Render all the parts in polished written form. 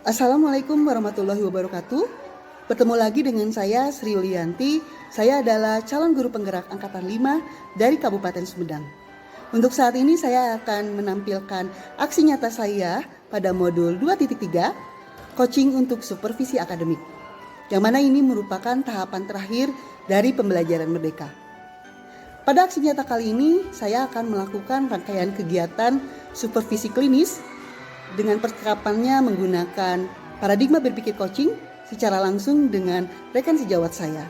Assalamualaikum warahmatullahi wabarakatuh. Bertemu lagi dengan saya Sri Yulianti. Saya adalah calon guru penggerak angkatan 5 dari Kabupaten Sumedang. Untuk saat ini saya akan menampilkan aksi nyata saya pada modul 2.3 coaching untuk supervisi akademik. Yang mana ini merupakan tahapan terakhir dari pembelajaran merdeka. Pada aksi nyata kali ini saya akan melakukan rangkaian kegiatan supervisi klinis dengan percakapannya menggunakan paradigma berpikir coaching secara langsung dengan rekan sejawat saya.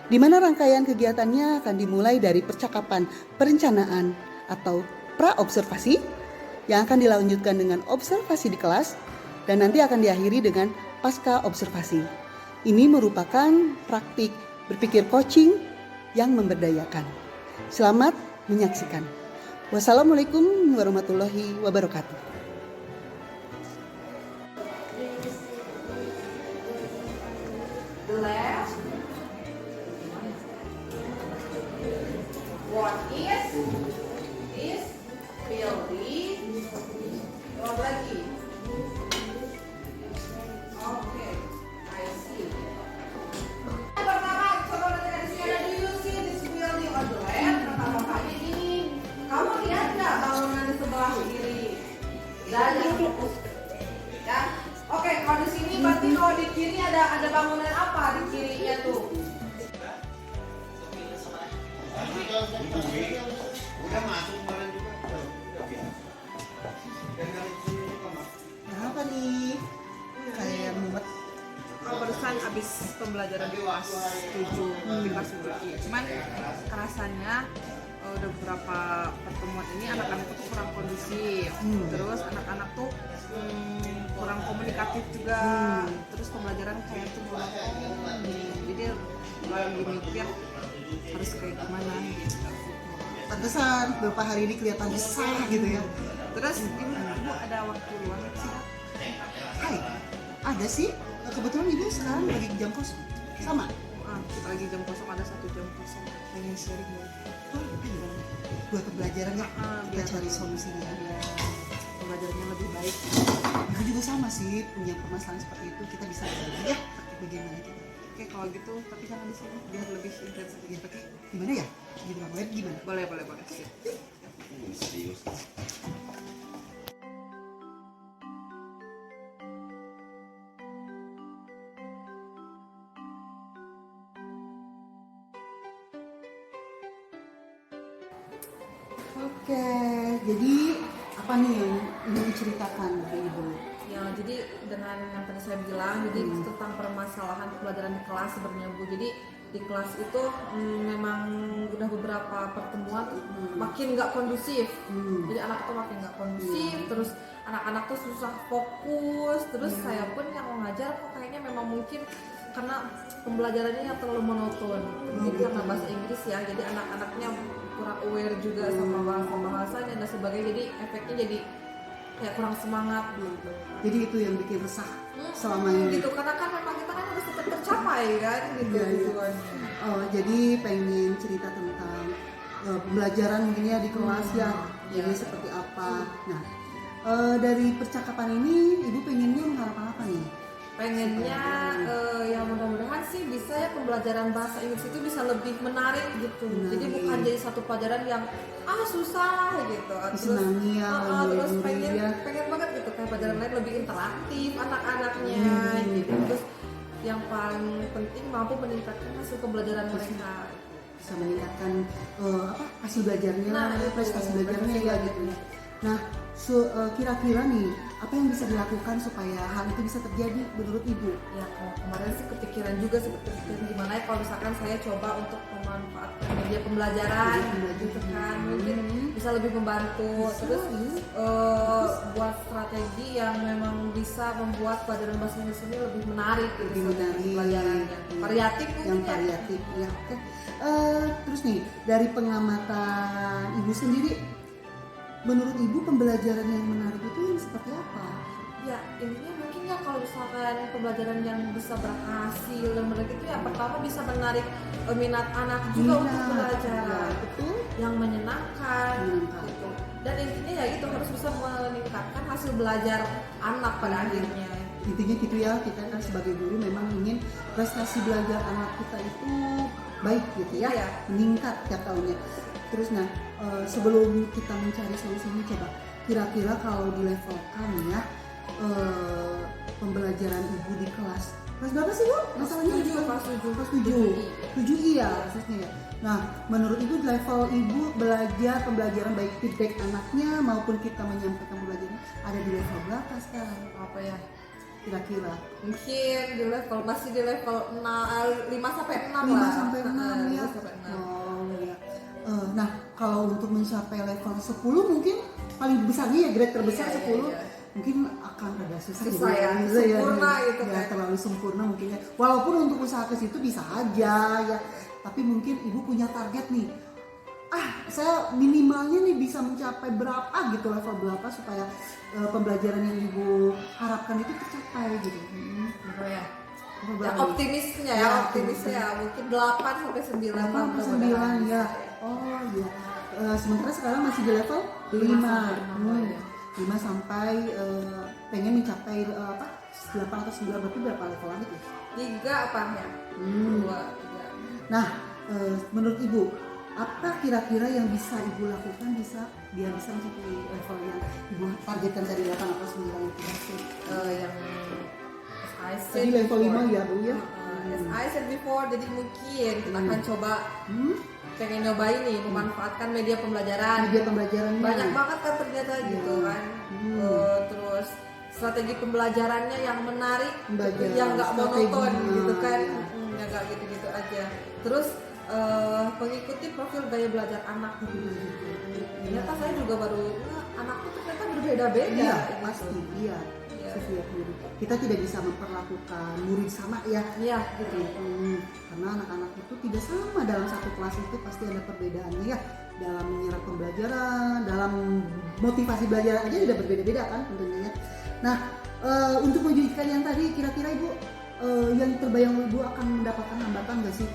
Di mana rangkaian kegiatannya akan dimulai dari percakapan perencanaan atau pra-observasi yang akan dilanjutkan dengan observasi di kelas dan nanti akan diakhiri dengan pasca observasi. Ini merupakan praktik berpikir coaching yang memberdayakan. Selamat menyaksikan. Wassalamualaikum warahmatullahi wabarakatuh. The left. What is building. What lagi? Okay, I see. Pertama, coba dari sini ada, do you see this building on the left? Pertama kali ini, kamu lihat nggak bangunan di sebelah kiri? Dari ya. Oke, kalau di sini berarti kalau di kiri ada bangunan apa di kirinya tuh? Udah masuk kemarin juga. Kenapa nih? Kayak mumet. Kalau barusan habis pembelajaran di kelas 7 di kelas 2. Cuman kerasannya udah beberapa pertemuan ini anak-anak tuh kurang kondusif. Terus anak-anak tuh kurang komunikatif juga. Terus pembelajaran kayak tuh monoton. Jadi lagi mikir harus kayak gimana gitu. Pantesan beberapa hari ini kelihatan resah gitu ya. Terus ibu ada waktu luang sih? Hai, ada sih. Kebetulan ibu sekarang lagi jam kosong. Sama. Kita lagi jam kosong, ada 1 jam kosong. Pengen sharing ya. Oh, iya. Buat pembelajaran ya. Kita biar cari solusinya. Pembelajarannya lebih baik. Aku juga sama sih punya permasalahan seperti itu. Kita bisa belajar ya. Bagaimana kita? Oke, kalau gitu, tapi jangan di sini biar lebih intens lagi. Ya, tapi gimana ya? Di rumah web gimana? Boleh. Sip. Serius. Oke, jadi apa nih yang ingin diceritakan dari ibu? Ya, jadi dengan yang tadi saya bilang, jadi tentang permasalahan pembelajaran di kelas sebenarnya Bu. Jadi di kelas itu memang udah beberapa pertemuan makin nggak kondusif. Jadi anak itu makin nggak kondusif, terus anak-anak tuh susah fokus. Terus saya pun yang mengajar kok kayaknya memang mungkin karena pembelajarannya yang terlalu monoton. Jadi karena bahasa Inggris ya, jadi anak-anaknya kurang aware juga sama bahasa-bahasanya dan sebagainya. Jadi efeknya jadi kayak kurang semangat gitu. Jadi itu yang bikin resah selama ini. Gitu, karena kan memang kita kan harus tetap tercapai kan gitu. Iya. Tujuannya. Oh, jadi pengen cerita tentang pembelajaran mungkin ya di kelas ya. Jadi seperti apa? Nah, dari percakapan ini ibu pengennya mengharapkan apa nih? Pengennya ya mudah-mudahan sih bisa ya pembelajaran bahasa Inggris itu bisa lebih menarik gitu. Jadi bukan jadi satu pelajaran yang susah gitu. Disenangi ya, Terus murid-murid pengen banget gitu kayak pelajaran lain lebih interaktif anak-anaknya gitu. Terus yang paling penting mampu meningkatkan hasil pembelajaran mereka. Bisa meningkatkan hasil belajarnya, Itu, prestasi belajarnya ya gitu. Nah, kira-kira nih apa yang bisa dilakukan supaya hal itu bisa terjadi menurut ibu? Ya kalau kemarin sih kepikiran juga seperti gimana ya kalau misalkan saya coba untuk memanfaatkan media pembelajaran gitu kan, mungkin bisa lebih membantu. Terus buat strategi yang memang bisa membuat pelajaran bahasa Inggris ini lebih menarik gitu, pelajarannya variatif mungkin yang variatif ya. Oke. Terus nih dari pengamatan ibu sendiri, menurut ibu pembelajaran yang menarik itu yang seperti apa? Ya intinya mungkin ya kalau misalkan pembelajaran yang bisa berhasil dan menarik itu ya pertama bisa menarik minat anak juga untuk belajar, ya, betul. yang menyenangkan gitu. Dan intinya ya itu harus bisa meningkatkan hasil belajar anak pada akhirnya. Intinya gitu ya, kita kan sebagai guru memang ingin prestasi belajar anak kita itu baik gitu ya, Iya. meningkat tiap tahunnya. Terus nah, sebelum kita mencari solusinya, coba kira-kira kalau di level kami ya, pembelajaran ibu di kelas berapa sih Bu? Masalahnya di Kelas 7. kelas 7 iya khususnya ya. Nah, menurut Ibu level Ibu belajar pembelajaran baik feedback anaknya maupun kita menyampaikan pembelajaran ada di level berapa sekarang? Apa ya? Kira-kira Mungkin di level masih di level 5 sampai 6 5 lah. sampai 6 ya. 5 sampai 6. Oh ya. Nah, kalau untuk mencapai level 10 mungkin paling besarnya ya grade terbesar Iya, 10 iya. mungkin akan agak susah Susah gitu ya, Bisa sempurna gitu ya, kan. terlalu sempurna mungkin ya. Walaupun untuk usaha ke situ bisa aja ya, tapi mungkin Ibu punya target nih. Saya minimalnya nih bisa mencapai berapa gitu, level berapa supaya pembelajaran yang Ibu harapkan itu tercapai gitu. Apa ya? Berapa Ya, nih? optimisnya Ya, optimisnya mungkin 8 sampai 9 8 sampai 9 ya. Oh iya. Sementara sekarang masih di level 5. 5 sampai pengen mencapai 8 atau 9, berarti berapa level lagi tuh? 3 apa ya? 2, 3. Nah, menurut Ibu, apa kira-kira yang bisa Ibu lakukan biar bisa mencapai level yang Ibu targetkan dari 8 atau 9 itu? Yang as I said Tadi level before. 5 ya Bu ya? As I said before, jadi mungkin kita akan coba pengen nyobain nih memanfaatkan media pembelajaran. Media pembelajarannya Banyak banget kan ternyata gitu kan. Terus strategi pembelajarannya yang menarik, Belajar yang nggak monoton strategi, gitu kan, ya. yang nggak gitu-gitu aja. Terus mengikuti profil gaya belajar anak. Ternyata saya juga baru anakku tuh ternyata berbeda-beda. Iya, gitu. pasti iya. Iya. Setiap guru. Kita tidak bisa memperlakukan murid sama ya. Iya gitu. Karena anak-anak itu tidak sama dalam satu kelas, itu pasti ada perbedaannya ya, dalam menyerap pembelajaran, dalam motivasi belajar aja udah berbeda-beda kan tentunya ya. Nah, untuk mewujudkan yang tadi, kira-kira Ibu yang terbayang Ibu akan mendapatkan hambatan nggak sih?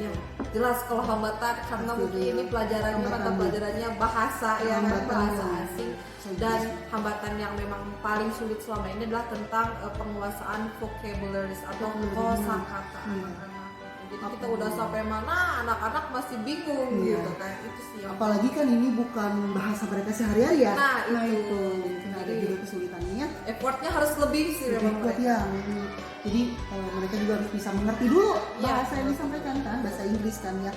Ya, jelas kalau hambatan karena Pasti mungkin ada ini pelajarannya mata hambatan. pelajarannya bahasa ya kan, Hambatan bahasa yang asing, sangat dan besar. hambatan yang memang paling sulit selama ini adalah tentang penguasaan vocabularies atau kosakata anak-anak. Jadi kita udah sampai mana anak-anak masih bingung Iya. gitu kan, itu sih yang Apalagi kan ini bukan bahasa mereka sehari-hari ya. Nah, itu. Mungkin ada juga kesulitannya ya. effortnya harus lebih sih memang Repot mereka. ya. Jadi mereka juga harus bisa mengerti dulu Iya. bahasa yang disampaikan kan, bahasa Inggris kan ya.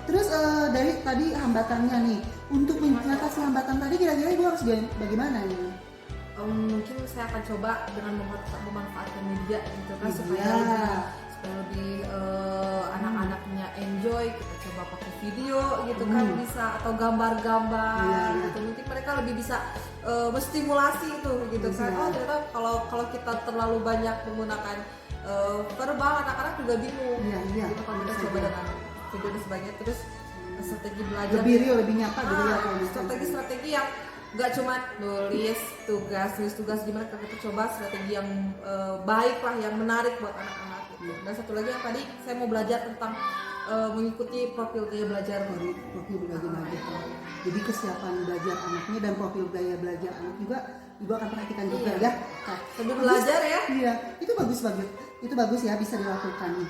Terus dari tadi hambatannya nih, untuk mengatasi hambatan tadi kira-kira Ibu harus bagaimana nih? Mungkin saya akan coba dengan memanfaatkan media gitu kan, Media. supaya lebih anak-anaknya enjoy. Kita coba pakai video gitu kan bisa, atau gambar-gambar Iya, iya. gitu. Mungkin mereka lebih bisa menstimulasi itu gitu kan. Iya. Oh ternyata kalau kita terlalu banyak menggunakan verbal, anak-anak juga bingung. Iya. Gitu kan, kita coba dengan video dan sebagainya. Terus strategi belajar Lebih real, lebih nyata gitu ya kalau misalnya. strategi-strategi yang nggak cuma nulis tugas gimana, kita coba strategi yang baik lah, yang menarik buat anak-anak gitu. Dan satu lagi yang tadi saya mau belajar tentang mengikuti profil gaya belajar Dari profil belajar anak. Jadi kesiapan belajar anaknya dan profil gaya belajar anak juga Ibu akan perhatikan juga Iya. ya. Nah, sambil belajar ya. Iya, itu bagus. Itu bagus ya, bisa dilakukan nih.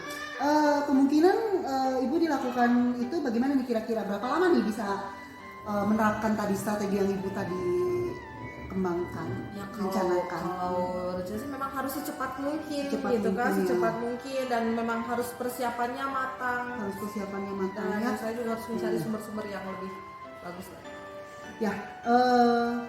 Kemungkinan Ibu dilakukan itu bagaimana nih kira-kira, berapa lama nih bisa menerapkan tadi strategi yang Ibu tadi kembangkan, Ya rencanakan? kalau rencana sih memang harus secepat mungkin Secepat gitu kan, mungkin, ya. secepat mungkin, dan memang harus persiapannya matang. Harus persiapannya matang Dan ya. saya juga harus mencari sumber-sumber yang lebih bagus lah. Ya,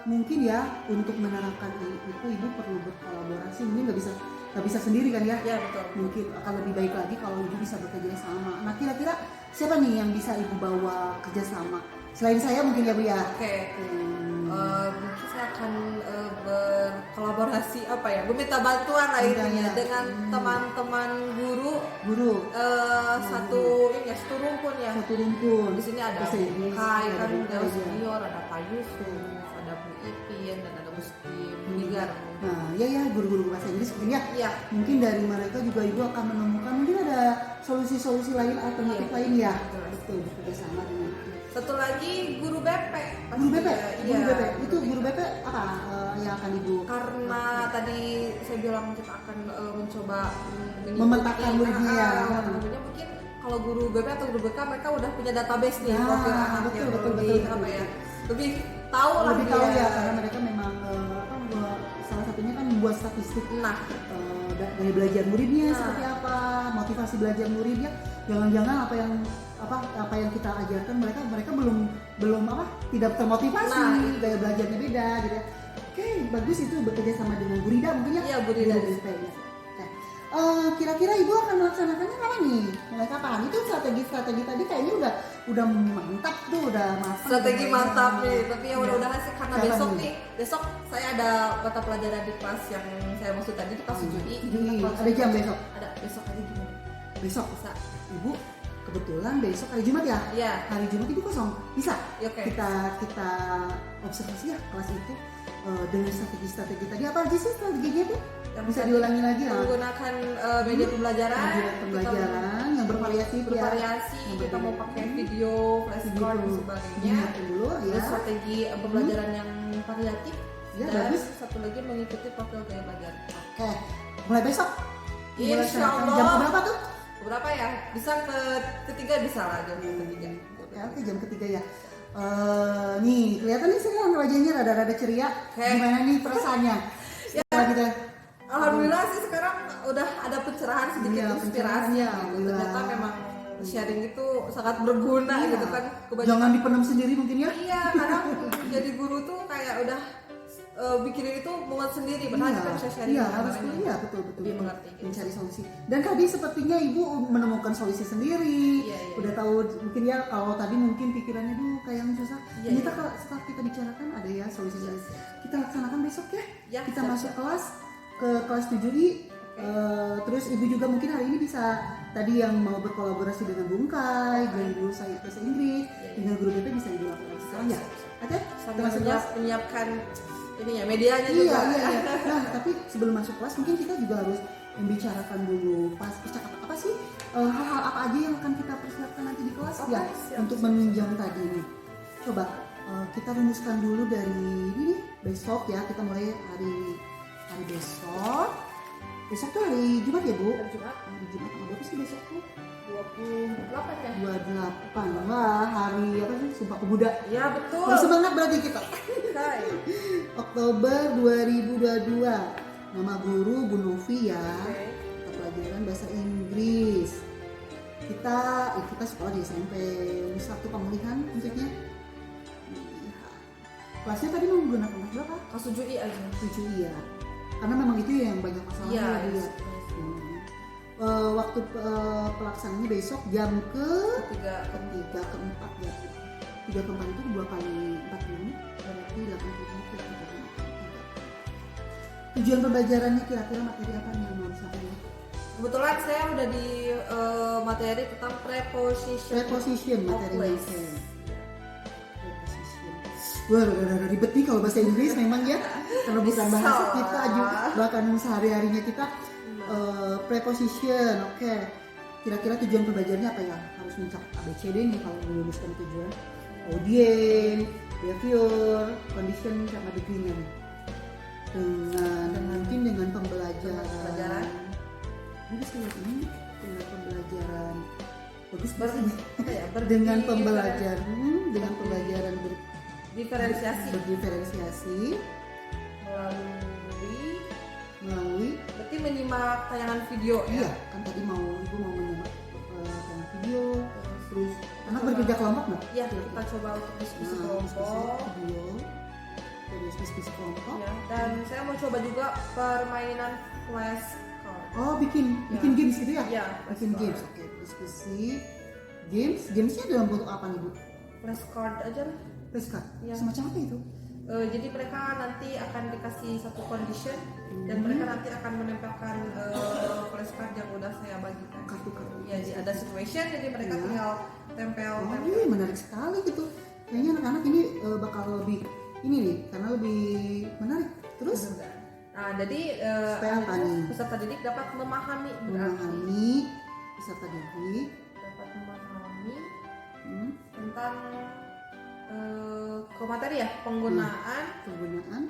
mungkin ya untuk menerapkan itu Ibu perlu berkolaborasi. Mungkin nggak bisa sendiri kan ya? Ya betul. Mungkin akan lebih baik lagi kalau Ibu bisa bekerja sama. Nah, kira-kira siapa nih yang bisa Ibu bawa kerjasama? Selain saya mungkin ya Bu ya. Oke. Mungkin saya akan berkolaborasi meminta bantuan lah Minta intinya ya. dengan teman-teman guru Guru satu rumpun ya. satu rumpun. Di sini ada Bahasa Bu Inggris, Kai ada kan, Bu ada Kai, ya. senior, ada Pak Yusuf, ada Bu Ipin, dan ada Bu Migar. Nah, ya guru-guru bahasa Inggris mungkin ya. Iya. Mungkin dari mereka juga Ibu akan menemukan mungkin ada solusi-solusi lain, alternatif Iya. lain ya. Betul. Betul, bekerja sama dengan Satu lagi guru BP. Guru BP, Iya. guru BP itu guru BP apa yang akan ibu? Karena tadi saya bilang kita akan mencoba Memetakan muridnya ya. memetakan muridnya, mungkin kalau guru BP atau guru BK mereka udah punya database nih profil anak betul, yang betul, lebih betul, apa betul. ya, lebih tahu lah Lebih tahu dia. ya karena mereka memang salah satunya kan membuat statistik Nah, dari belajar muridnya Nah. seperti apa, motivasi belajar muridnya. Jangan-jangan apa yang kita ajarkan mereka belum tidak termotivasi, Nah. gaya belajarnya beda gitu ya. Oke, bagus itu bekerja sama dengan Gurida mungkin ya. Iya, Gurida. Guru BP ya. Oke. Kira-kira ibu akan melaksanakannya kapan nih? Mulai kapan? Itu strategi tadi kayaknya udah mantap tuh, udah matang. strategi mantap nih, tapi ya mudah-mudahan sih karena Kapan besok saya ada mata pelajaran di kelas yang saya maksud tadi di kelas 7I. Ada jam besok. Ada besok hari Jumat. Besok Bisa. ibu kebetulan besok hari Jumat ya. Iya. Hari Jumat ibu kosong. Bisa. Ya, oke. Kita observasi ya kelas itu dengan strategi tadi apa aja sih strateginya tuh? Yang Bisa tadi diulangi lagi ya. menggunakan media pembelajaran, Media pembelajaran yang bervariasi ya. bervariasi, Yang kita mau pakai video, flashcard dan sebagainya. Diingatkan dulu ya. Terus strategi pembelajaran yang variatif, Ya, dan bagus. satu lagi mengikuti profil gaya belajar. Oke. Mulai besok. Ibu Insya laksanakan. Allah. Jam berapa tuh? Berapa ya? Bisa ketiga bisa lah jam ketiga. Oke, jam ketiga ya. Nih kelihatan nih sekarang wajahnya rada-rada ceria. Oke. Gimana nih perasaannya? Setelah kita Alhamdulillah sih sekarang udah ada pencerahan sedikit, Iya, inspirasi pencerahan, gitu. alhamdulillah. Ternyata memang sharing itu sangat berguna Iya. gitu kan. Jangan dipendam sendiri mungkin ya. Iya, kadang jadi guru tuh kayak udah bikinin itu muat sendiri, padahal kita bisa sharing. Iya, sama harus lain. iya betul Lebih mengerti, gitu. mencari solusi. Dan tadi sepertinya ibu menemukan solusi sendiri. Iya. Udah tahu mungkin ya kalau tadi mungkin pikirannya duh kayak yang susah. Iya, Ternyata iya. kalau setelah kita bicarakan ada ya solusi. Kita laksanakan besok ya. Ya, Kita siap, masuk siap. kelas ke kelas 7I. Terus ibu juga mungkin hari ini bisa tadi yang mau berkolaborasi dengan Bung Kai, dengan guru saya bahasa Inggris, dengan guru BP bisa ibu lakukan sekarang ya. Oke? Kita Sambil masuk kelas. menyiapkan ininya medianya Iya, juga. iya, iya. Nah, tapi sebelum masuk kelas mungkin kita juga harus membicarakan dulu percakapan apa sih hal-hal apa aja yang akan kita persiapkan nanti di kelas Oke, ya siap. untuk menunjang tadi ini. Coba kita rumuskan dulu dari ini besok ya, kita mulai hari besok. Besok tuh hari Jumat ya Bu? Hari Jumat Hari Jumat tanggal berapa sih besok tuh? 28 ya? 28. Wah, hari apa sih? Sumpah Pemuda. Ya betul. Bersemangat berarti kita. Kai. Oktober 2022. Nama guru Bu Novi ya. Oke. Mata pelajaran bahasa Inggris. Kita sekolah di SMP Satu Pemulihan maksudnya. Iya. Kelasnya tadi menggunakan kelas berapa? Kelas 7I aja. 7 ya. Karena memang itu yang banyak masalah Iya. ya. Iya. Waktu pelaksanaannya besok jam Ketiga. ketiga keempat ya. 3 ke 4 itu 2 kali 4 menit berarti 80 menit ya, 3 kali 4. Tujuan pembelajarannya kira-kira materi apa nih yang mau disampaikan? Kebetulan saya udah di materi tentang Preposition of materinya. place. Preposition. Wah, rada-rada ribet nih kalau bahasa Inggris memang ya. Karena bukan bahasa Bisa. kita juga, bahkan sehari-harinya kita preposition. Oke. Kira-kira tujuan pembelajarannya apa ya? Harus mencapai ABCD nih kalau merumuskan tujuan. Audience, behavior, condition sama degree-nya nih. Mungkin dengan pembelajaran. Ini saya lihat ini dengan pembelajaran bagus banget apa ya? dengan pembelajaran Diferensiasi berdiferensiasi melalui berarti menyimak tayangan video iya ya. kan tadi ibu mau menyimak tayangan video terus anak Coba. berbeda kelompok nggak? Iya, kita coba untuk diskusi Nah, kelompok. video terus diskusi kelompok. Ya, dan saya mau coba juga permainan flashcard. Oh bikin Ya. games gitu ya? Iya, Bikin flashcard. games, oke diskusi gamesnya dalam bentuk apa nih Bu? Flashcard aja lah. Flashcard, Iya. semacam apa itu? Jadi mereka nanti akan dikasih satu condition dan mereka nanti akan menempelkan flashcard yang udah saya bagikan. Kartu-kartu. Ya, jadi ada situation, jadi mereka Iya. tinggal tempel. Oh iya menarik sekali gitu. Kayaknya anak-anak ini bakal lebih ini nih karena lebih menarik. Terus Nah, jadi supaya apa nih? peserta didik dapat memahami berarti Memahami peserta didik dapat memahami hmm, tentang ke materi ya, penggunaan Penggunaan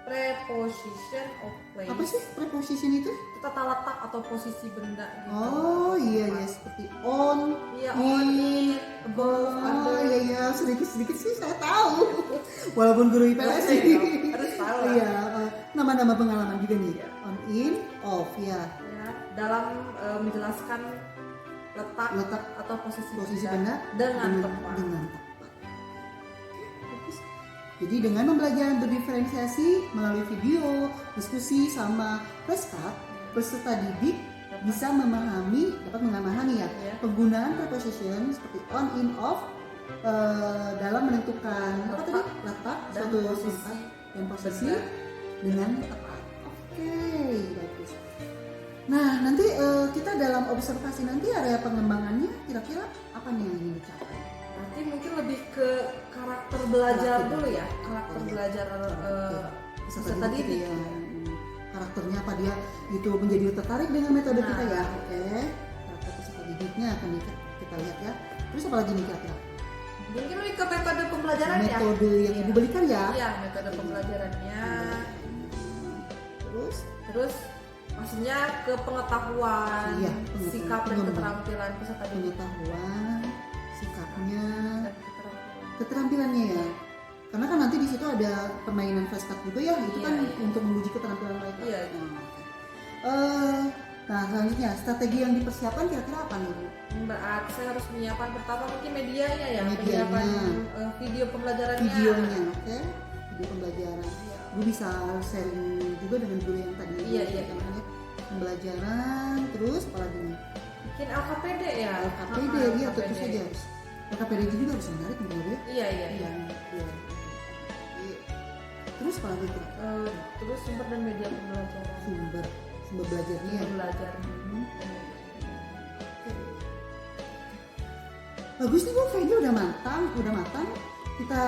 preposition of place. apa sih preposition itu? Itu tata letak atau posisi benda gitu. Oh iya ya, seperti on, Iya, on, in, above, oh under. iya ya, sedikit sih saya tahu. Walaupun guru IPS sih. Harus tahu lah. Iya, nama-nama pengalaman juga nih. On, in, off ya. Ya, dalam menjelaskan letak atau posisi benda dengan tepat. Dengan tepat. Bagus. Jadi dengan pembelajaran berdiferensiasi melalui video, diskusi sama flashcard, peserta didik bisa dapat memahami ya, Ya. penggunaan preposition seperti on, in, off dalam menentukan letak dan suatu posisi tempat dan posisi benda dengan tepat. Oke, bagus. Nah, nanti kita dalam observasi nanti area pengembangannya kira-kira apa nih yang ingin dicapai? Berarti mungkin lebih ke karakter belajar dulu ya, karakter belajar peserta didik. Ya. Karakternya apa dia itu menjadi tertarik dengan metode Nah. kita ya. Oke. Karakter peserta didiknya akan kita lihat ya. Terus apa lagi nih kira-kira? Mungkin lebih ke metode pembelajarannya. Metode yang ibu berikan ya. Iya, metode pembelajarannya. Terus Maksudnya ke pengetahuan, Iya, sikap dan keterampilan peserta didik. pengetahuan, sikapnya, Dan keterampilan. keterampilannya ya. Karena kan nanti di situ ada permainan flashcard juga ya, itu Iya, kan iya. untuk menguji keterampilan mereka. Iya. Nah selanjutnya strategi yang dipersiapkan kira-kira apa nih Bu? Berarti saya harus menyiapkan pertama mungkin medianya ya, Medianya. penyiapan video pembelajarannya. Videonya, oke? Video pembelajaran. Iya. Bu bisa sharing juga dengan guru yang tadi. Iya, iya. Namanya pembelajaran, terus apa lagi nih? Mungkin LKPD ya. LKPD, iya tentu saja harus. LKPD juga harus menarik menurut ya. Iya, iya. Iya. Iya. Terus apa lagi kira? Terus sumber dan media pembelajaran. Sumber belajarnya ya. Belajar. Bagus nih Bu, kayaknya udah matang. Kita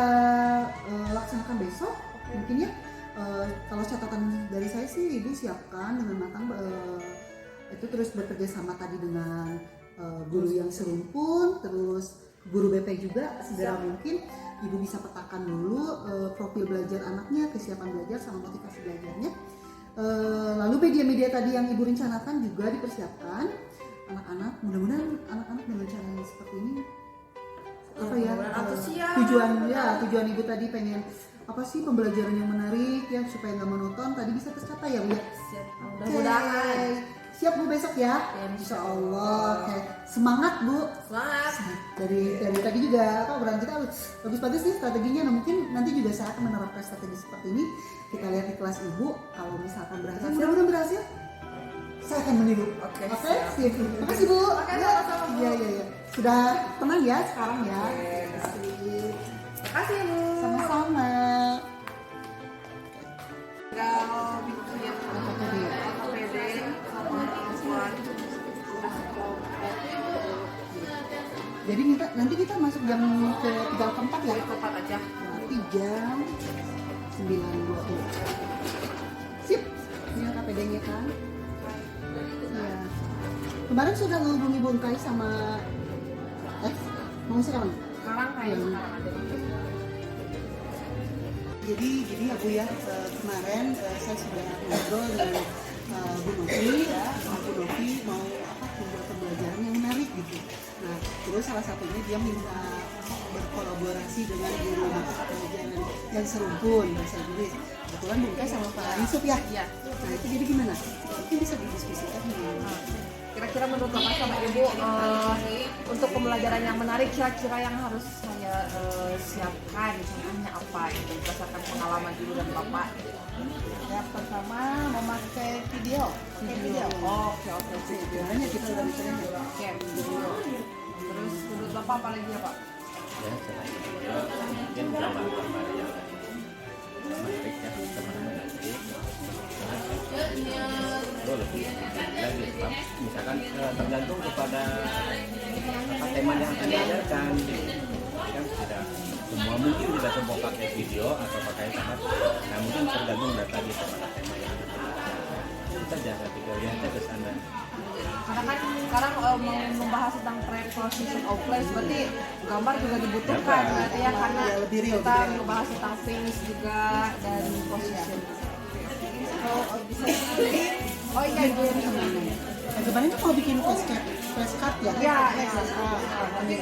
laksanakan besok mungkin ya. Kalau catatan dari saya sih Ibu siapkan dengan matang itu terus bekerja sama tadi dengan guru yang serumpun, terus guru BP juga segera mungkin Ibu bisa petakan dulu profil belajar anaknya, kesiapan belajar sama motivasi belajarnya. Lalu media-media tadi yang Ibu rencanakan juga dipersiapkan anak-anak. Mudah-mudahan anak-anak dengan cara seperti ini apa ya Antusias. tujuan Ibu tadi pengen apa sih pembelajaran yang menarik ya supaya nggak monoton tadi bisa tercapai ya Bu ya. Siap. Mudah-mudahan. Oke. Siap Bu besok ya. Insya Allah. Oke. Semangat Bu. Semangat. Dari tadi juga obrolan kita bagus-bagus nih strateginya. Nah, mungkin nanti juga saya akan menerapkan strategi seperti ini. Kita lihat di kelas Ibu kalau misalkan berhasil, mudah-mudahan berhasil. Saya akan meniru. Oke, Oke. siap. Sip. Makasih Bu. Oke, sama-sama, Bu. Iya. Sudah tenang ya sekarang ya. Oke. Sip. Makasih Bu. Sama-sama. Tinggal bikin LKPD sama buat Jadi nanti kita masuk jam ke 3 ya. tempat aja. Nanti jam 9.20. Sip. Ini KPD-nya kan. Iya. Kemarin sudah menghubungi Bung Kai sama mau sekarang? Sekarang kayak Iya. sekarang ada. Jadi ya Bu ya, kemarin saya sudah ngobrol dengan Bu Novi, Bu Novi mau membuat pembelajaran yang menarik gitu. Nah, terus salah satunya dia minta berkolaborasi dengan guru mata pelajaran yang serumpun bahasa Inggris. Kebetulan Bung Kai sama Pak Yusuf ya. Iya. Nah itu jadi gimana? Mungkin bisa didiskusikan nih. Kira-kira menurut Bapak sama Ibu untuk pembelajaran yang menarik kira-kira yang harus saya siapkan contohnya apa itu berdasarkan pengalaman Ibu dan Bapak? Yang pertama memakai video. Oke. Sebenarnya kita udah bicara ya. Oke, video. Terus menurut Bapak apa lagi ya Pak? Ya, selain itu mungkin gambar-gambar yang menarik ya teman-teman nanti. Itu lebih lagi Pak. Misalkan tergantung kepada apa tema yang akan diajarkan. Jadi kan tidak semua mungkin tidak semua pakai video atau pakai tempat. Nah mungkin tergantung dari tadi kepada tema yang akan diajarkan. Itu saja ketika lihatnya ke sana. Karena kan sekarang mau membahas tentang preposition of place, berarti gambar juga dibutuhkan berarti ya, karena Ya, lebih real, kita lebih real. membahas tentang things juga dan position. Bisa jadi. Oh iya ibu yang bisa. Kemarin tuh mau bikin flashcard ya? Iya, iya. Tapi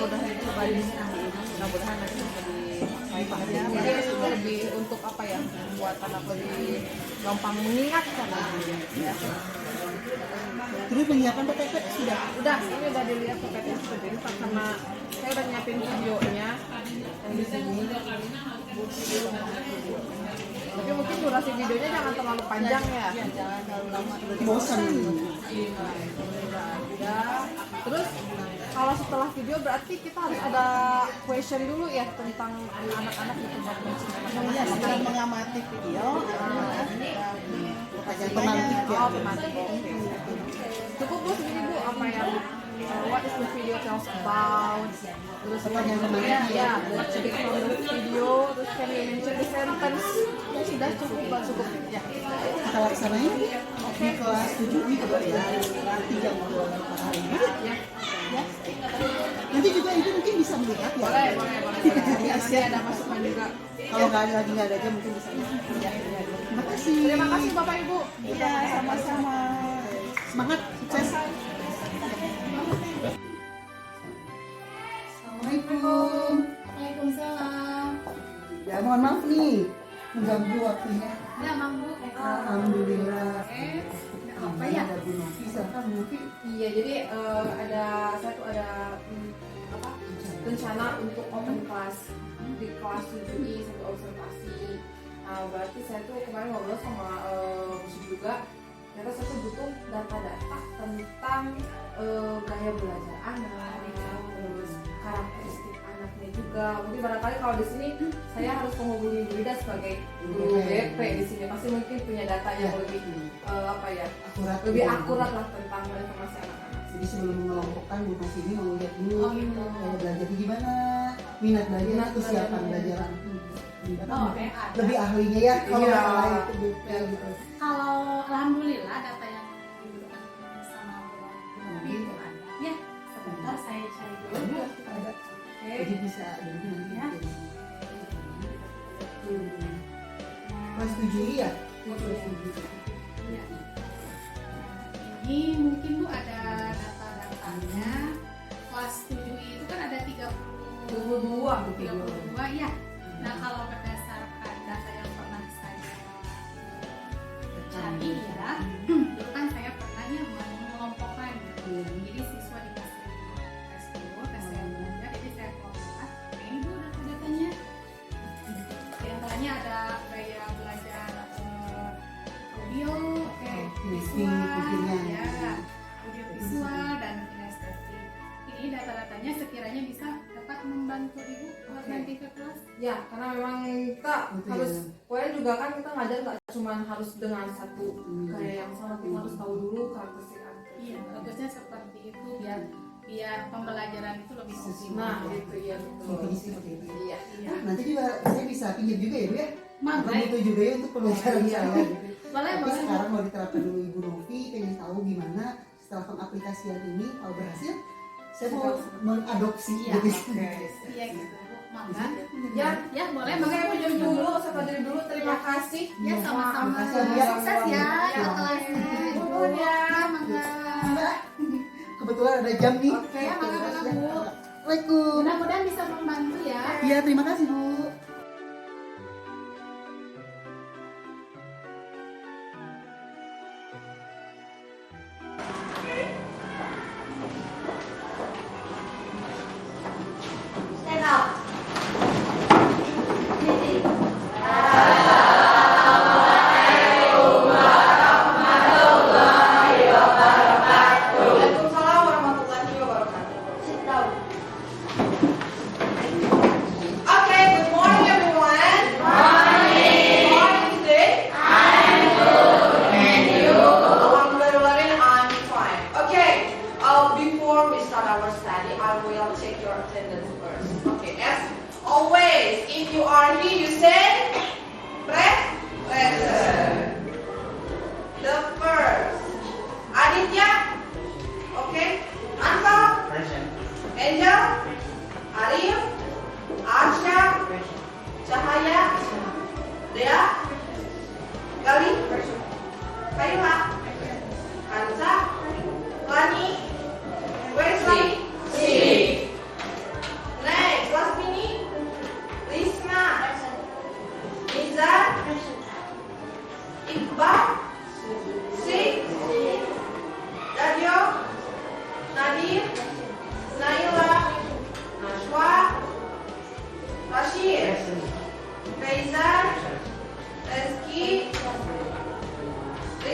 udah coba di mudah-mudahan nanti bisa dipakai. Jadi lebih untuk apa ya? Buat anak lebih gampang mengingatkan. Ya. Terus penyiapan PPT sudah? Udah, ini udah dilihat PPT seperti karena saya udah nyiapin videonya yang di sini. Tapi mungkin durasi videonya jangan terlalu panjang ya. Jangan terlalu lama. Bosan. Ya. Terus kalau setelah video berarti kita harus ada question dulu ya tentang anak-anak di tempat anak-anak. Iya, setelah mengamati video. Pertanyaan pemantik ya? Oh, pemantik. Oke. Cukup Bu segini Bu, apa yang what is the video tells about? Terus Pertanyaan pemantik ya, what's the background of the video? Terus can you mention the sentence? Ya sudah cukup Pak, cukup ya. Kita laksanain di kelas 7 ini coba ya. Nanti jam 2 hari. Ya. Ya. Nanti juga ibu mungkin bisa melihat ya. Boleh. Nanti ada masukan juga. Kalau nggak ada lagi nggak ada aja mungkin bisa. Ya. Terima kasih. Terima kasih Bapak Ibu. Iya, sama-sama. Semangat, sukses. Assalamualaikum. Waalaikumsalam. Ya mohon maaf nih mengganggu waktunya. Ya, Mang Bu. Alhamdulillah. Apa ya? Ada Bu Novi, silakan Bu Novi. Iya, jadi saya tuh ada apa? Rencana untuk open class di kelas 7I sampai observasi. Nah, berarti saya tuh kemarin ngobrol sama musuh juga. Ternyata saya tuh butuh data-data tentang gaya belajar anak, terus karakteristik anaknya juga. Mungkin barangkali kalau di sini saya harus menghubungi Bu Ida sebagai guru BP di sini, pasti mungkin punya data yang lebih apa ya, Akurat. lebih akurat lah tentang informasi anak-anak. Jadi sebelum mengelompokkan Bu Novi ini mau lihat dulu Oh, gitu. gaya belajarnya gimana, minat belajar, Minat kesiapan belajar. belajar. Oh, ada. Lebih ahlinya ya kalau Iya. masalah itu BP gitu. Kalau alhamdulillah data yang diberikan sama Bu Novi itu ada. Ya, sebentar saya cari dulu. Ada. Oke. Jadi bisa nanti Ya. Kelas 7 ya? Ya. Ini mungkin Bu ada data-datanya. Kelas 7 itu kan ada 32 ya. Nah, kalau berdasarkan data yang pernah saya cari ya, dulu kan saya pernahnya mengelompokkan. Jadi siswa dikasih tes dulu, tes saya belajar, jadi saya kelompokkan. Nah, ini Bu data-datanya. Di antaranya ada gaya belajar audio, visual, ya, audio visual dan kinestetik. Ini data-datanya sekiranya bisa dapat membantu Ibu buat nanti ke kelas. Ya, karena memang kita Betul, harus, ya. pokoknya juga kan kita ngajar nggak cuma harus dengan satu kayak yang sama, kita harus tahu dulu karakteristik anak. Iya, bagusnya seperti itu biar pembelajaran itu lebih optimal. Nah, itu ya betul. Intinya seperti itu. Iya. Iya. Nanti juga saya bisa pinjam juga ya Bu ya? Mangga. Aku butuh juga ya untuk pembelajaran Iya. saya gitu. Boleh, Tapi boleh. sekarang mau diterapkan dulu Ibu Novi, pengen tahu gimana setelah pengaplikasian ini kalau berhasil saya mau mengadopsi Iya, gitu. Iya gitu, Bu. Mangga. Ya, Ya, boleh. makanya Mangga. aku jam dulu, saya pelajari dulu. Terima kasih. Ya, sama-sama. Makasih, Bu, ya. Sukses ya Ya. ke kelasnya. Nuhun ya. Ya, Mangga. Mbak, kebetulan ada jam nih. Oke, Ya, Mangga, Bu. Assalamualaikum. Mudah-mudahan bisa membantu ya. Iya, terima kasih Bu. Waalaikumsalam warahmatullahi wabarakatuh. Sit down. Oke,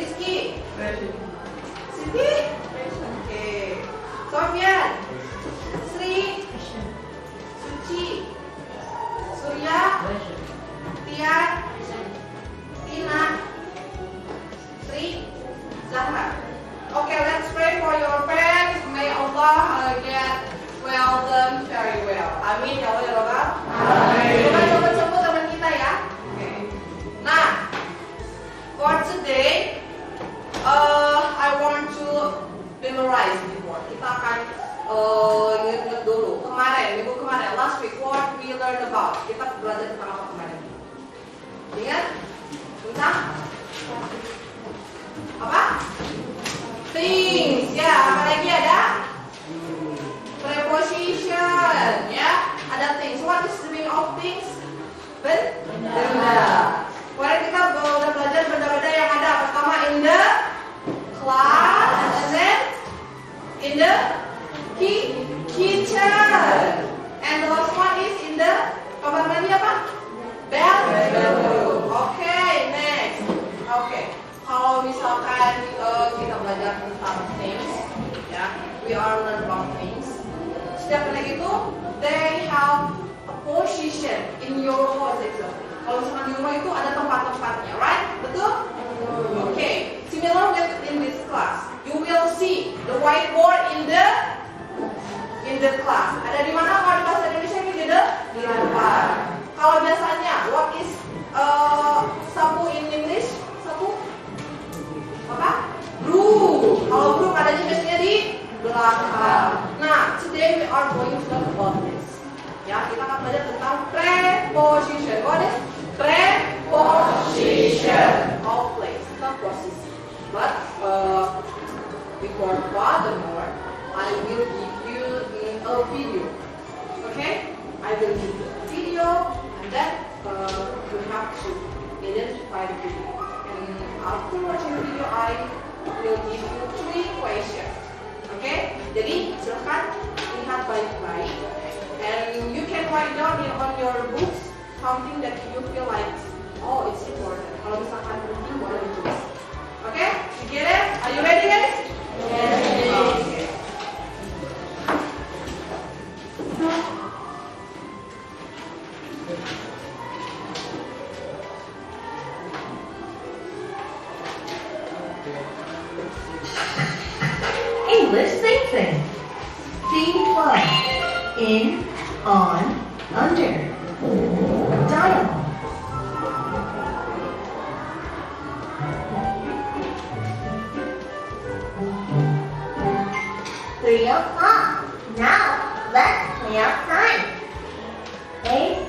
Rizky? Siti? Oke. Sofyan? Sri? Suci? Surya? Tian? Tina? Sri? Zahra? Okay, let's pray for your parents. May Allah get well them very well. Amin ya Allah ya Rabbal. Amin. Coba cepet-cepet teman kita ya. Oke. Nah, for today, I want to memorize before. Kita akan ingat-ingat dulu. Minggu kemarin, last week, what we learned about. Kita belajar tentang apa kemarin? Ingat? Tentang apa? Things. Ya, apa lagi ada? Preposition. Ya, ada things. What is the meaning of things? Benda. Kemarin kita udah belajar benda-benda yang ada. Pertama in the class, and then in the kitchen, and the last one is in the kamar mandi apa? Bedroom. Okay, next. Okay, kalau misalkan kita belajar tentang things, ya, we are learn about things. Setiap benda itu, they have a position in your house exactly. Kalau misalkan di rumah itu ada tempat-tempatnya, right? Betul? Okay. Similar with in this class, you will see the whiteboard in the class. Ada di mana? Kalau di bahasa Indonesia ini di depan. Kalau biasanya, what is sapu in English? Sapu? Apa? Broom. Kalau broom adanya biasanya di belakang. Nah, today we are going to learn about this. Ya, kita akan belajar tentang preposition. What is preposition? Of place, not posisi. But before furthermore, I will give you a video. Okay? I will give you a video, and then you have to identify the video. And after watching the video, I will give you 3 questions. Okay? Jadi silakan lihat baik-baik. And you can write down on your books something that you feel like, oh, it's important. Kalau misalkan penting, boleh ditulis. Okay? You get it? Are you ready, guys? Yes. Okay. English thinking. Theme 1. In, on, under. Dialogue. 3 o'clock. Now, let's play outside. Okay?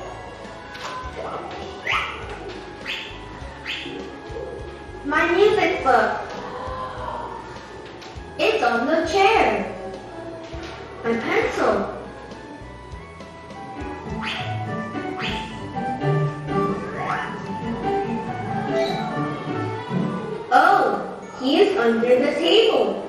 My music book. It's on the chair. My pencil. Oh, he is under the table.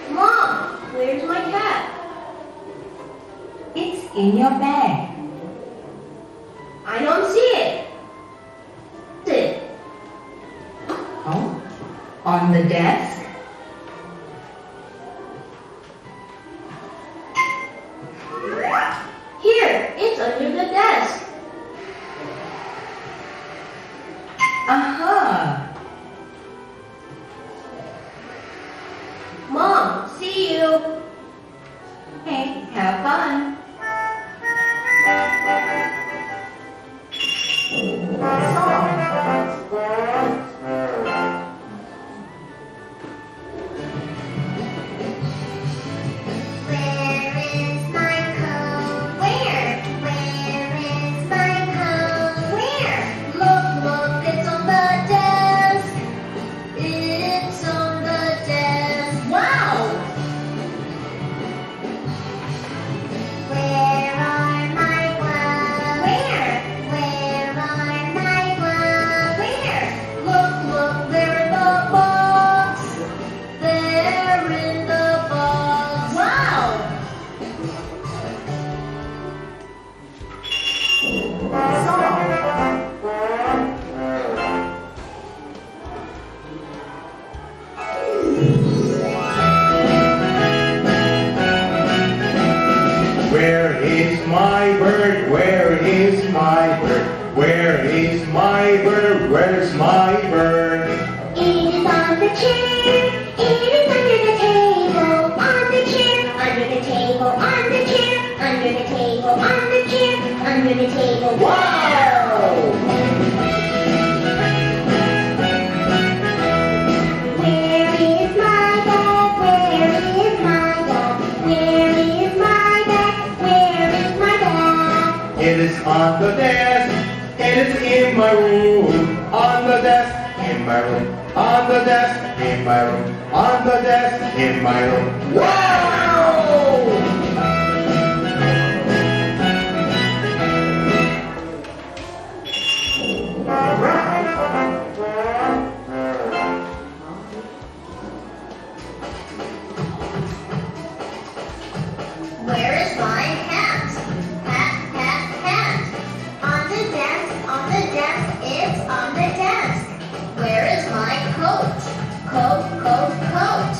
Mom, where's my cat? It's in your bag. I don't see it. Sit. Oh, on the desk? Here, it's under the desk. Aha. Mom, see you. Hey, have fun. my room, on the desk, in my room, on the desk, in my room, on the desk, in my room. Wow! Where is my hat? Hat, hat, hat. On the desk, it's on the desk. Where is my coat? Coat, coat, coat.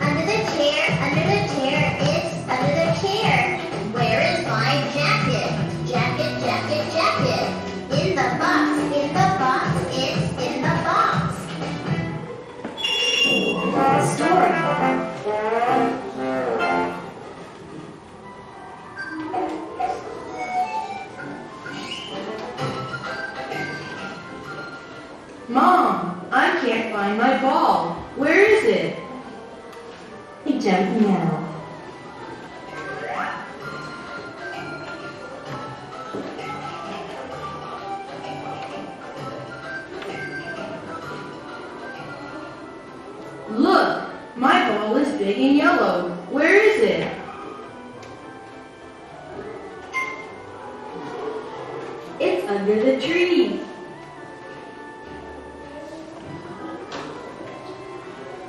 Under the chair, it's under the chair. Where is my jacket? Jacket, jacket, jacket. In the box, it's in the box. Story. Mom, I can't find my ball. Where is it? It jumped me out. Look, my ball is big and yellow. Where is it? It's under the tree.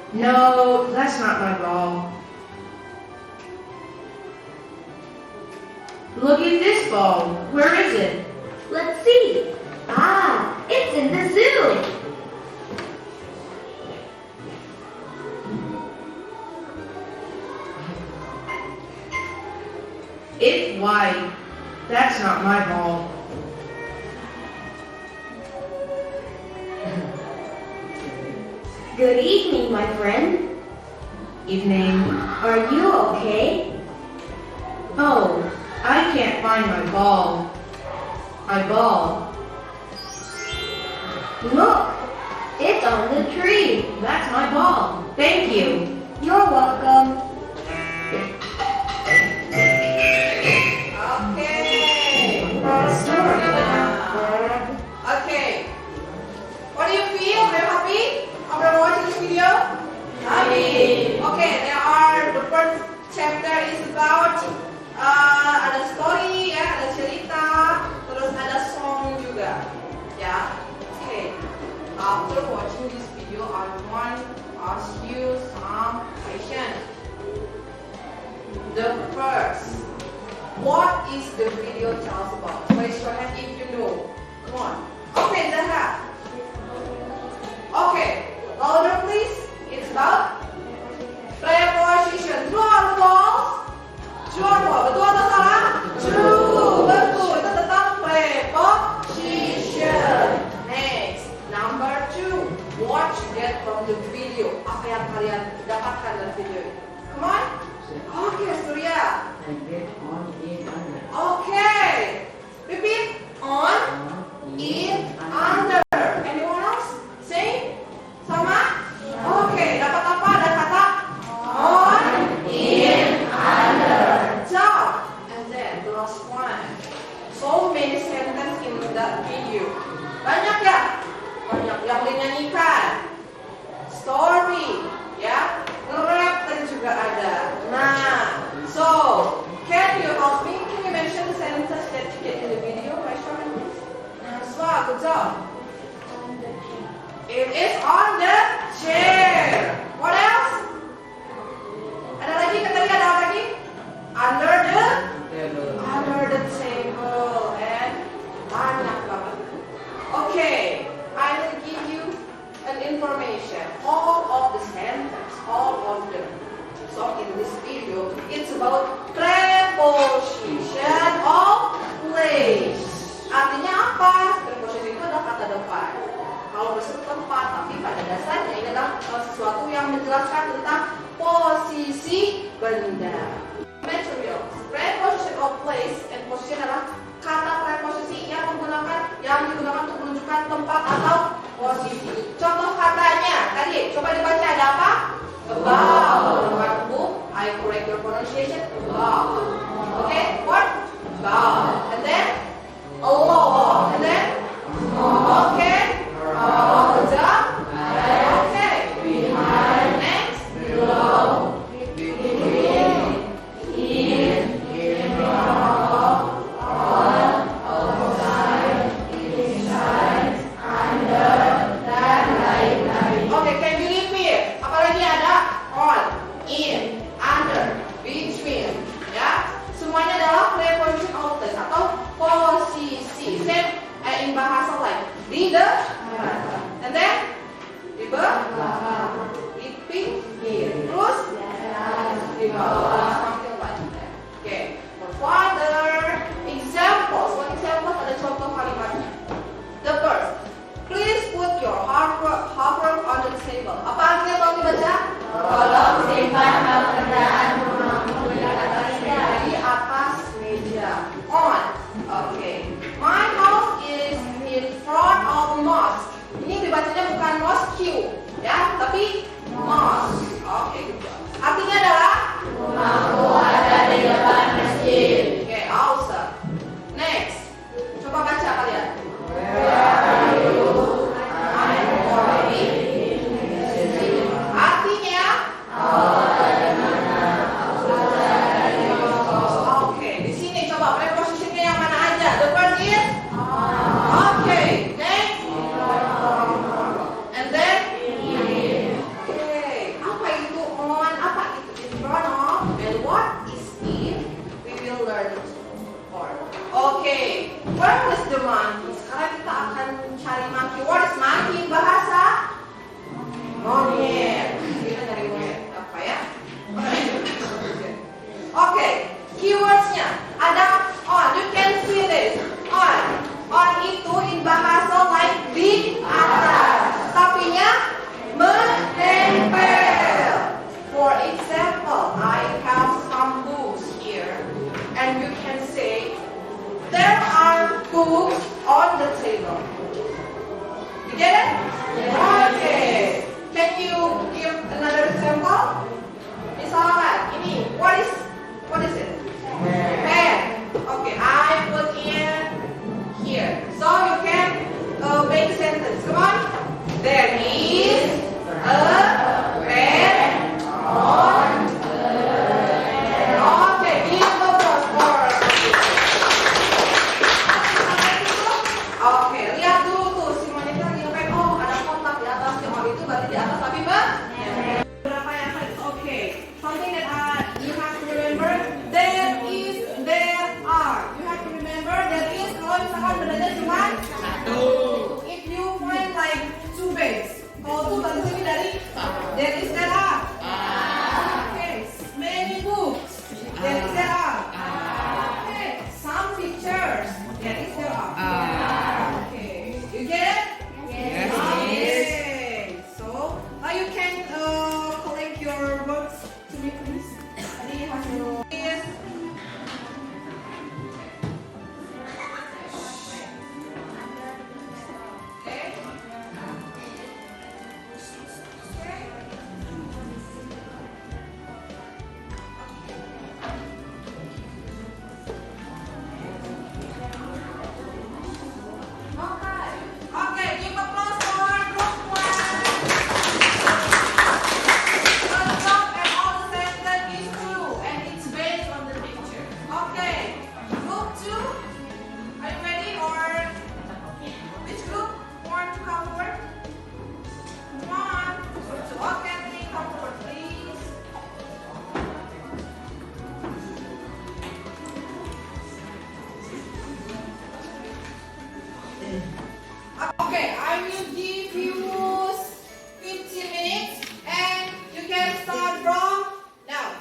No, that's not my ball. Look at this ball. Where is it? Let's see. Ah, it's in the zoo. It's white. That's not my ball. Good evening, my friend. Evening. Are you okay? Oh, I can't find my ball. My ball. Look, it's on the tree. That's my ball. Thank you. You're welcome. Okay. What do you feel? Are you happy after watching this video? Happy. Okay, the first chapter is about ada story ya, ada cerita, terus ada song juga. Ya. Okay. After watching this video, I want to ask you some questions. The first, what is the video tells about? Raise your hand if you know. Come on. Okay, Zahra. Okay, louder please. It's about preposition. True or false? True or false? Betul atau salah? True. Betul. Itu tentang preposition. Next, number 2. What you get from the video? Apa yang kalian dapatkan dari video ini? Come on. Okay, Surya. Okay. Repeat. On, in, under. Anyone else? Say. Sama? Okay. Dapat apa? Ada kata on, in, under. Job. And then the last one. So many sentences in that video. Banyak ya? Banyak yang dinyanyikan. Story. Ya. Nge-rap tadi juga ada. Nah. So, can you help me? Can you mention the sentences that you get in the video? Raise your hand, please. Swag, good job. It is on the chair. What else? Ada lagi? Kan tadi ada apa lagi? Under the table. And banyak banget. Okay, I will give you an information. All of the sentences, all of them. So in this video, it's about preposition of place. Artinya apa? Preposition itu adalah kata depan. Kalau berseru tempat, tapi pada dasarnya ini adalah sesuatu yang menjelaskan tentang posisi benda. Materials. Preposition of place and position adalah kata preposisi yang digunakan untuk menunjukkan tempat atau posisi. Contoh katanya, tadi coba dibaca ada apa? About. Bukan book. I correct your pronunciation. About. Okay. What? About. And then a lot. And then di atas tapi berapa yang akan okay. Something that you have to remember, there is, there are. You have to remember there is kalau misalkan bedanya cuma satu. If you find like two beds, kalau tuh bagus ini dari there is, there are. Okay, many books, there is, there are. Okay, some pictures, there is, there are. Okay, you get it? Yes. Okay, so now you can collect your books to me, please. Tadi hasil. Yes. Okay, give applause for group one. The job and all the sentence is true and it's based on the picture. Okay, group two. Are you ready or which group want to come forward? One, group two. Okay, please come forward, please. Okay, I will give you 15 minutes and you can start from now.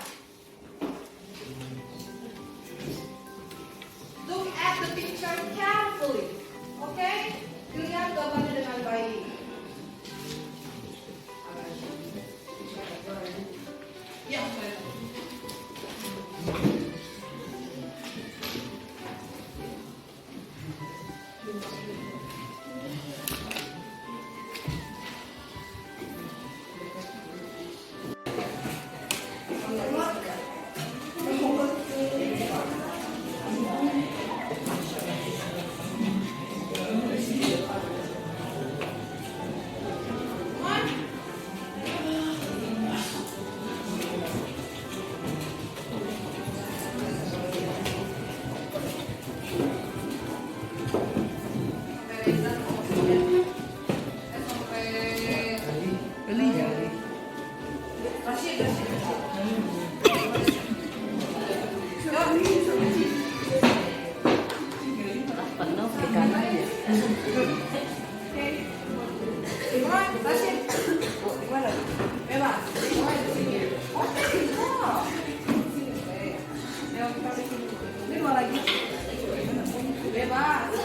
Look at the picture carefully. Okay? Lihat gambarnya dengan baik. Ya, Bebas.